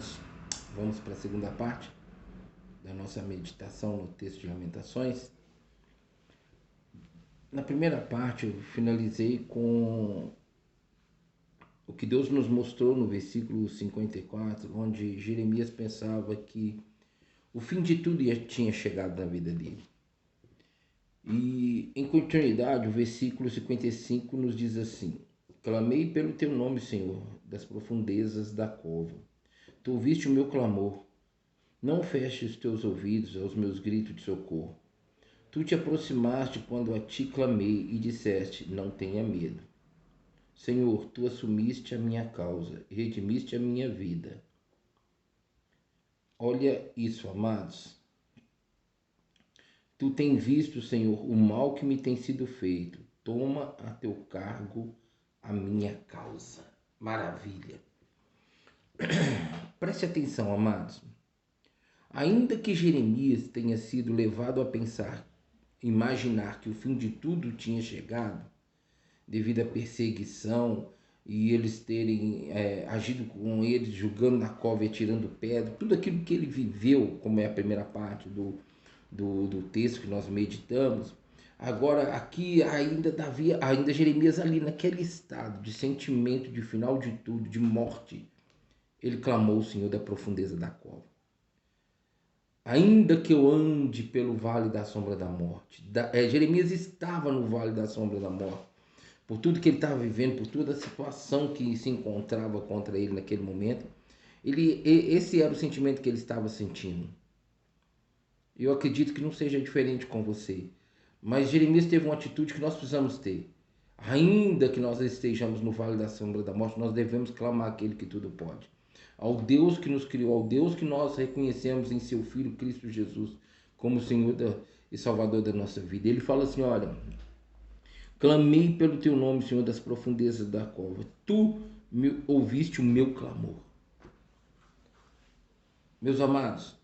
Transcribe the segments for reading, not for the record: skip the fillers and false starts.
amados, vamos para a segunda parte da nossa meditação no texto de Lamentações. Na primeira parte eu finalizei com o que Deus nos mostrou no versículo 54, onde Jeremias pensava que o fim de tudo tinha chegado na vida dele. E em continuidade, o versículo 55 nos diz assim: Clamei pelo teu nome, Senhor, das profundezas da cova. Tu ouviste o meu clamor. Não feches os teus ouvidos aos meus gritos de socorro. Tu te aproximaste quando a ti clamei e disseste: não tenha medo. Senhor, tu assumiste a minha causa e redimiste a minha vida. Olha isso, amados. Tu tens visto, Senhor, o mal que me tem sido feito. Toma a teu cargo a minha causa. Maravilha. Preste atenção, amados. Ainda que Jeremias tenha sido levado a pensar, imaginar que o fim de tudo tinha chegado, devido à perseguição e eles terem agido com ele, jogando na cova e atirando pedra, tudo aquilo que ele viveu, como é a primeira parte do texto que nós meditamos. Agora aqui ainda Jeremias ali naquele estado de sentimento de final de tudo, de morte, ele clamou o Senhor da profundeza da cova. Ainda que eu ande pelo vale da sombra da morte. Jeremias estava no vale da sombra da morte. Por tudo que ele estava vivendo, por toda a situação que se encontrava contra ele naquele momento. Esse era o sentimento que ele estava sentindo. Eu acredito que não seja diferente com você. Mas Jeremias teve uma atitude que nós precisamos ter. Ainda que nós estejamos no vale da sombra da morte, nós devemos clamar àquele que tudo pode. Ao Deus que nos criou, ao Deus que nós reconhecemos em seu Filho Cristo Jesus como Senhor e Salvador da nossa vida. Ele fala assim, olha, clamei pelo teu nome, Senhor, das profundezas da cova. Tu ouviste o meu clamor. Meus amados,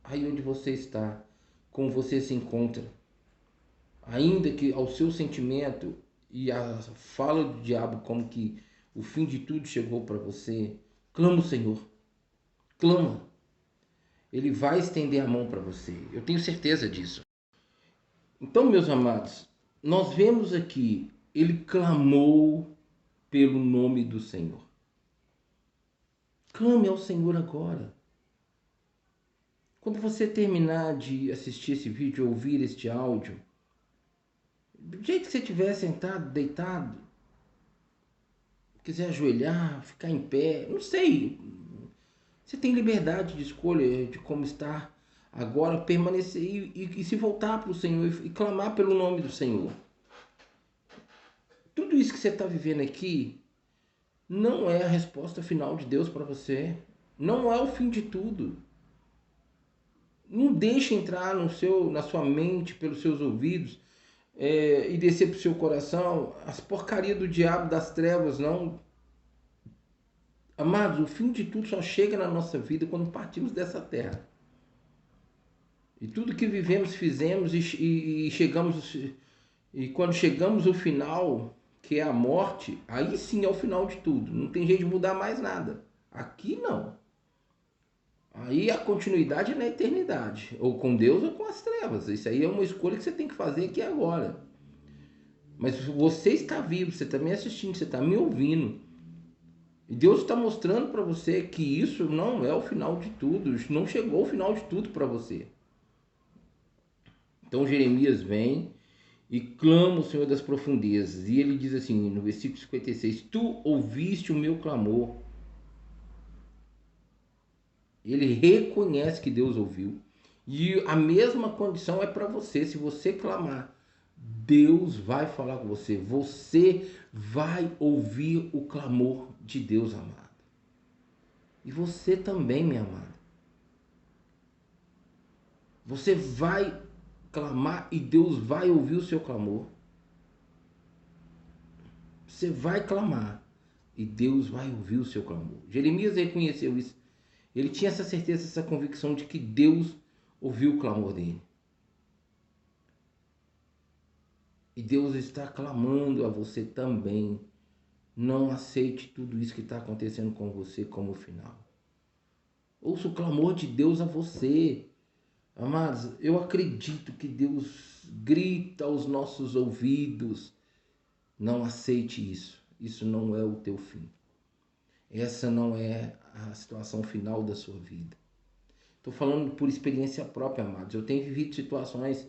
aí onde você está, como você se encontra, ainda que ao seu sentimento e a fala do diabo como que o fim de tudo chegou para você, clama o Senhor. Clama. Ele vai estender a mão para você. Eu tenho certeza disso. Então, meus amados, nós vemos aqui, ele clamou pelo nome do Senhor. Clame ao Senhor agora. Quando você terminar de assistir esse vídeo, ouvir este áudio, do jeito que você estiver sentado, deitado, quiser ajoelhar, ficar em pé, não sei. Você tem liberdade de escolha de como estar agora, permanecer e se voltar para o Senhor e clamar pelo nome do Senhor. Tudo isso que você está vivendo aqui não é a resposta final de Deus para você. Não é o fim de tudo. Não deixe entrar na sua mente, pelos seus ouvidos, e descer para o seu coração as porcarias do diabo, das trevas, não. Amados, o fim de tudo só chega na nossa vida quando partimos dessa terra. E tudo que vivemos, fizemos e chegamos, e quando chegamos ao final, que é a morte, aí sim é o final de tudo. Não tem jeito de mudar mais nada. Aqui não. Aí a continuidade é na eternidade, ou com Deus ou com as trevas. Isso aí é uma escolha que você tem que fazer aqui agora. Mas você está vivo, você está me assistindo, você está me ouvindo. E Deus está mostrando para você que isso não é o final de tudo, não chegou o final de tudo para você. Então Jeremias vem e clama o Senhor das profundezas. E ele diz assim, no versículo 56, tu ouviste o meu clamor. Ele reconhece que Deus ouviu. E a mesma condição é para você. Se você clamar, Deus vai falar com você. Você vai ouvir o clamor de Deus, amado. E você também, minha amada. Você vai clamar e Deus vai ouvir o seu clamor. Você vai clamar e Deus vai ouvir o seu clamor. Jeremias reconheceu isso. Ele tinha essa certeza, essa convicção de que Deus ouviu o clamor dele. E Deus está clamando a você também. Não aceite tudo isso que está acontecendo com você como final. Ouça o clamor de Deus a você. Amados, eu acredito que Deus grita aos nossos ouvidos. Não aceite isso. Isso não é o teu fim. Essa não é a situação final da sua vida. Estou falando por experiência própria, amados. Eu tenho vivido situações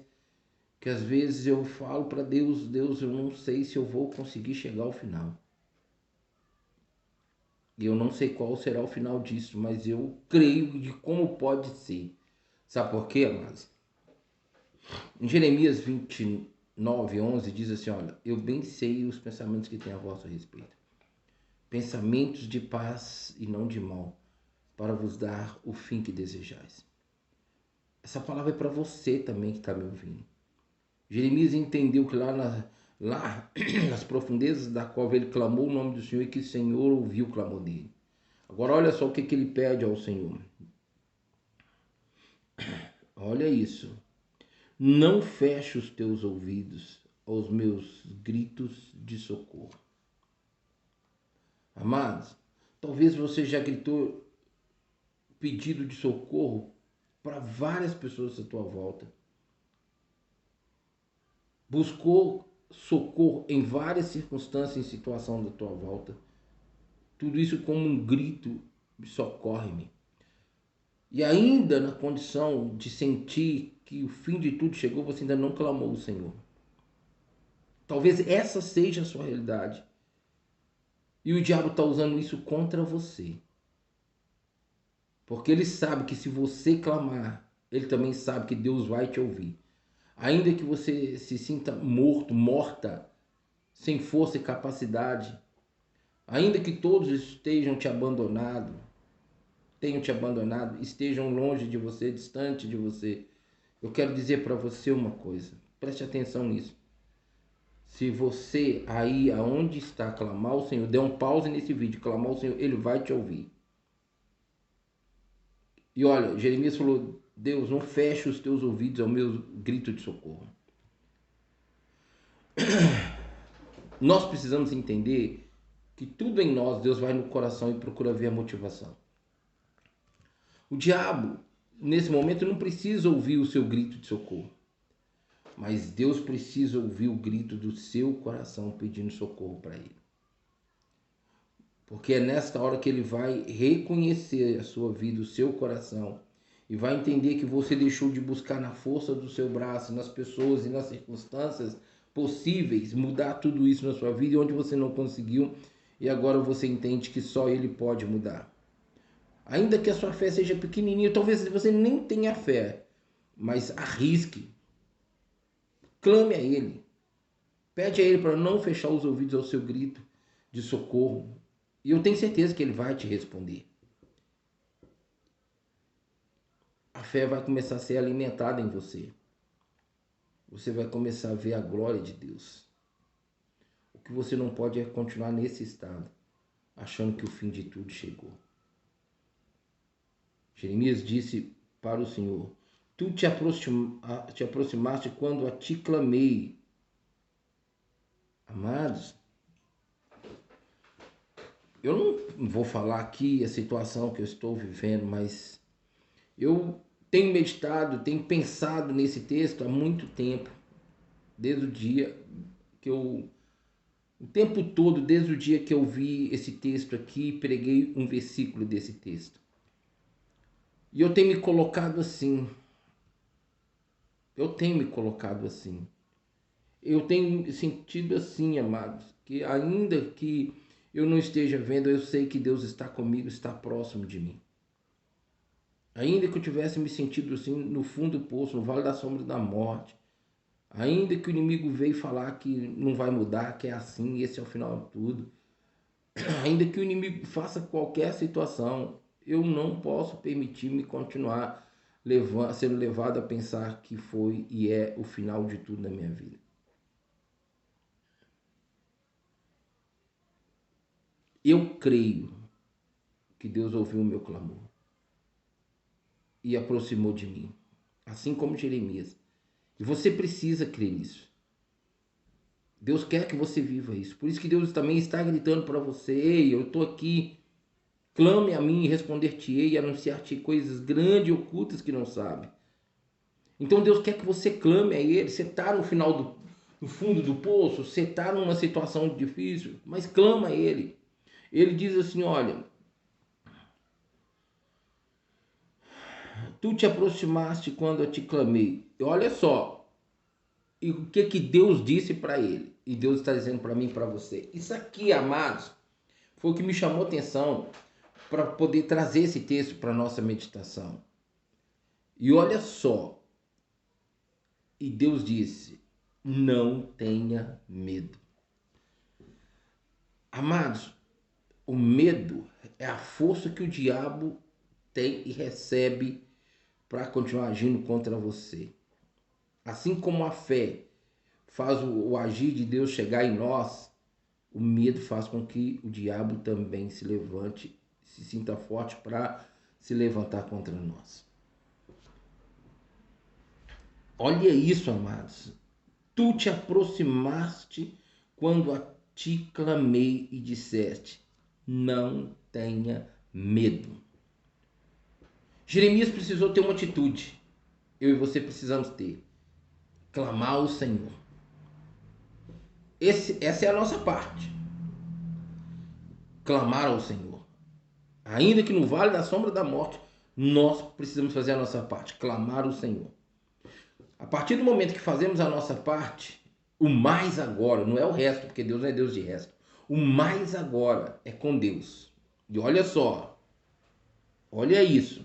que às vezes eu falo para Deus, Deus, eu não sei se eu vou conseguir chegar ao final. E eu não sei qual será o final disso, mas eu creio de como pode ser. Sabe por quê, amados? Em Jeremias 29:11 diz assim, olha, eu bem sei os pensamentos que tenho a vosso respeito. Pensamentos de paz e não de mal, para vos dar o fim que desejais. Essa palavra é para você também que está me ouvindo. Jeremias entendeu que lá nas profundezas da cova ele clamou o nome do Senhor e que o Senhor ouviu o clamor dele. Agora olha só o que ele pede ao Senhor. Olha isso. Não feche os teus ouvidos aos meus gritos de socorro. Amados, talvez você já gritou pedido de socorro para várias pessoas à tua volta. Buscou socorro em várias circunstâncias e situações da tua volta. Tudo isso como um grito, socorre-me. E ainda na condição de sentir que o fim de tudo chegou, você ainda não clamou o Senhor. Talvez essa seja a sua realidade. E o diabo está usando isso contra você. Porque ele sabe que se você clamar, ele também sabe que Deus vai te ouvir. Ainda que você se sinta morto, morta, sem força e capacidade, ainda que todos estejam te abandonado, tenham te abandonado, estejam longe de você, distante de você, eu quero dizer para você uma coisa. Preste atenção nisso. Se você aí aonde está clamar o Senhor, dê um pause nesse vídeo, clamar o Senhor, ele vai te ouvir. E olha, Jeremias falou, Deus, não feche os teus ouvidos ao meu grito de socorro. Nós precisamos entender que tudo em nós, Deus vai no coração e procura ver a motivação. O diabo, nesse momento, não precisa ouvir o seu grito de socorro. Mas Deus precisa ouvir o grito do seu coração pedindo socorro para ele. Porque é nesta hora que ele vai reconhecer a sua vida, o seu coração, e vai entender que você deixou de buscar na força do seu braço, nas pessoas e nas circunstâncias possíveis, mudar tudo isso na sua vida, e onde você não conseguiu, e agora você entende que só ele pode mudar. Ainda que a sua fé seja pequenininha, talvez você nem tenha fé, mas arrisque. Clame a ele. Pede a ele para não fechar os ouvidos ao seu grito de socorro. E eu tenho certeza que ele vai te responder. A fé vai começar a ser alimentada em você. Você vai começar a ver a glória de Deus. O que você não pode é continuar nesse estado, achando que o fim de tudo chegou. Jeremias disse para o Senhor, tu te aproximaste quando a ti clamei. Amados, eu não vou falar aqui a situação que eu estou vivendo, mas eu tenho meditado, tenho pensado nesse texto há muito tempo, desde o dia que eu, o tempo todo, desde o dia que eu vi esse texto aqui, preguei um versículo desse texto. E eu tenho me colocado assim, eu tenho me sentido assim, amados, que ainda que eu não esteja vendo, eu sei que Deus está comigo, está próximo de mim. Ainda que eu tivesse me sentido assim no fundo do poço, no vale da sombra da morte, ainda que o inimigo veio falar que não vai mudar, que é assim, esse é o final de tudo, ainda que o inimigo faça qualquer situação, eu não posso permitir-me continuar sendo levado a pensar que foi e é o final de tudo na minha vida. Eu creio que Deus ouviu o meu clamor e aproximou de mim, assim como Jeremias. E você precisa crer nisso. Deus quer que você viva isso. Por isso que Deus também está gritando para você, ei, eu estou aqui, Clame a mim e responder-te-ei e anunciar-te coisas grandes e ocultas que não sabe. Então Deus quer que você clame a Ele. Você está no fundo do poço, você está numa situação difícil, mas clama a Ele. Ele diz assim, olha, tu te aproximaste quando eu te clamei. E olha só, e o que Deus disse para ele? E Deus está dizendo para mim e para você. Isso aqui, amados, foi o que me chamou a atenção para poder trazer esse texto para a nossa meditação. E olha só, e Deus disse, não tenha medo. Amados, o medo é a força que o diabo tem e recebe para continuar agindo contra você. Assim como a fé faz o agir de Deus chegar em nós, o medo faz com que o diabo também se levante, se sinta forte para se levantar contra nós. Olha isso, amados. Tu te aproximaste quando a ti clamei e disseste, não tenha medo. Jeremias precisou ter uma atitude. Eu e você precisamos ter. Clamar ao Senhor. Essa é a nossa parte. Clamar ao Senhor. Ainda que no vale da sombra da morte, nós precisamos fazer a nossa parte. Clamar ao Senhor. A partir do momento que fazemos a nossa parte, o mais agora, não é o resto, porque Deus não é Deus de resto. O mais agora é com Deus. E olha só. Olha isso.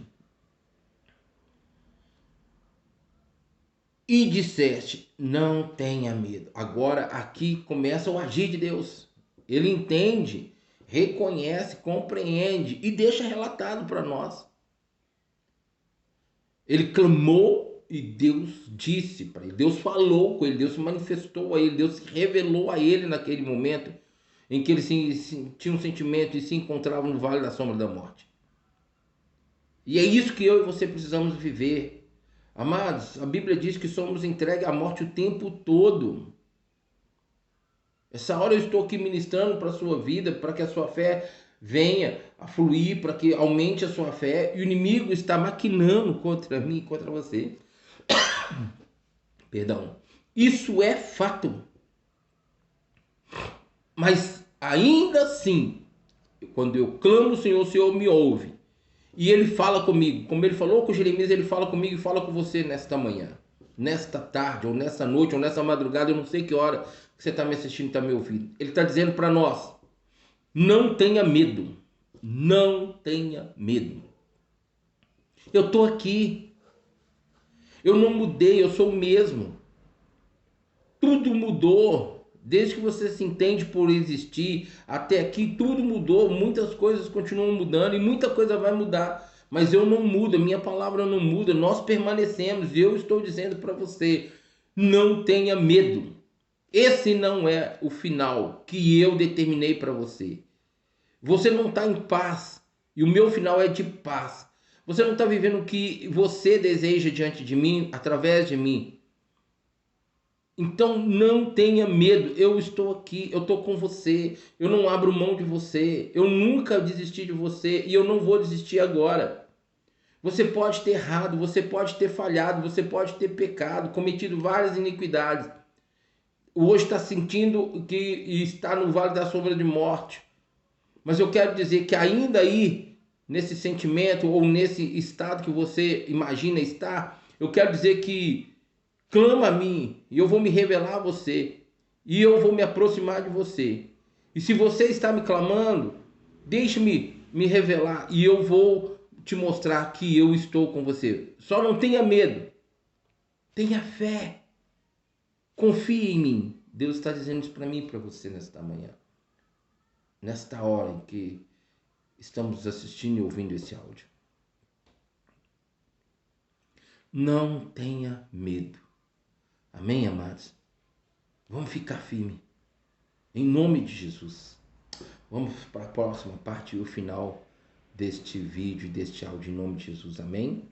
E disseste, não tenha medo. Agora aqui começa o agir de Deus. Ele entende, reconhece, compreende e deixa relatado para nós. Ele clamou e Deus disse para ele. Deus falou com ele, Deus se manifestou a ele, Deus se revelou a ele naquele momento em que ele tinha um sentimento e se encontrava no vale da sombra da morte. E é isso que eu e você precisamos viver. Amados, a Bíblia diz que somos entregues à morte o tempo todo. Essa hora eu estou aqui ministrando para a sua vida, para que a sua fé venha a fluir, para que aumente a sua fé. E o inimigo está maquinando contra mim e contra você. Perdão. Isso é fato. Mas ainda assim, quando eu clamo o Senhor, o Senhor me ouve. E ele fala comigo, como ele falou com Jeremias, ele fala comigo e fala com você nesta manhã, nesta tarde, ou nesta noite, ou nessa madrugada, eu não sei que hora que você está me assistindo, está me ouvindo. Ele está dizendo para nós, não tenha medo, não tenha medo. Eu estou aqui, eu não mudei, eu sou o mesmo. Tudo mudou. Desde que você se entende por existir, até aqui tudo mudou, muitas coisas continuam mudando e muita coisa vai mudar. Mas eu não mudo, a minha palavra não muda, nós permanecemos. E eu estou dizendo para você, não tenha medo. Esse não é o final que eu determinei para você. Você não está em paz e o meu final é de paz. Você não está vivendo o que você deseja diante de mim, através de mim. Então não tenha medo, eu estou aqui, eu estou com você, eu não abro mão de você, eu nunca desisti de você e eu não vou desistir agora. Você pode ter errado, você pode ter falhado, você pode ter pecado, cometido várias iniquidades. Hoje está sentindo que está no vale da sombra de morte. Mas eu quero dizer que ainda aí, nesse sentimento ou nesse estado que você imagina estar, eu quero dizer que clama a mim e eu vou me revelar a você e eu vou me aproximar de você. E se você está me clamando, deixe-me me revelar e eu vou te mostrar que eu estou com você. Só não tenha medo. Tenha fé. Confie em mim. Deus está dizendo isso para mim e para você nesta manhã. Nesta hora em que estamos assistindo e ouvindo esse áudio. Não tenha medo. Amém, amados? Vamos ficar firme. Em nome de Jesus. Vamos para a próxima parte e o final deste vídeo e deste áudio. Em nome de Jesus. Amém?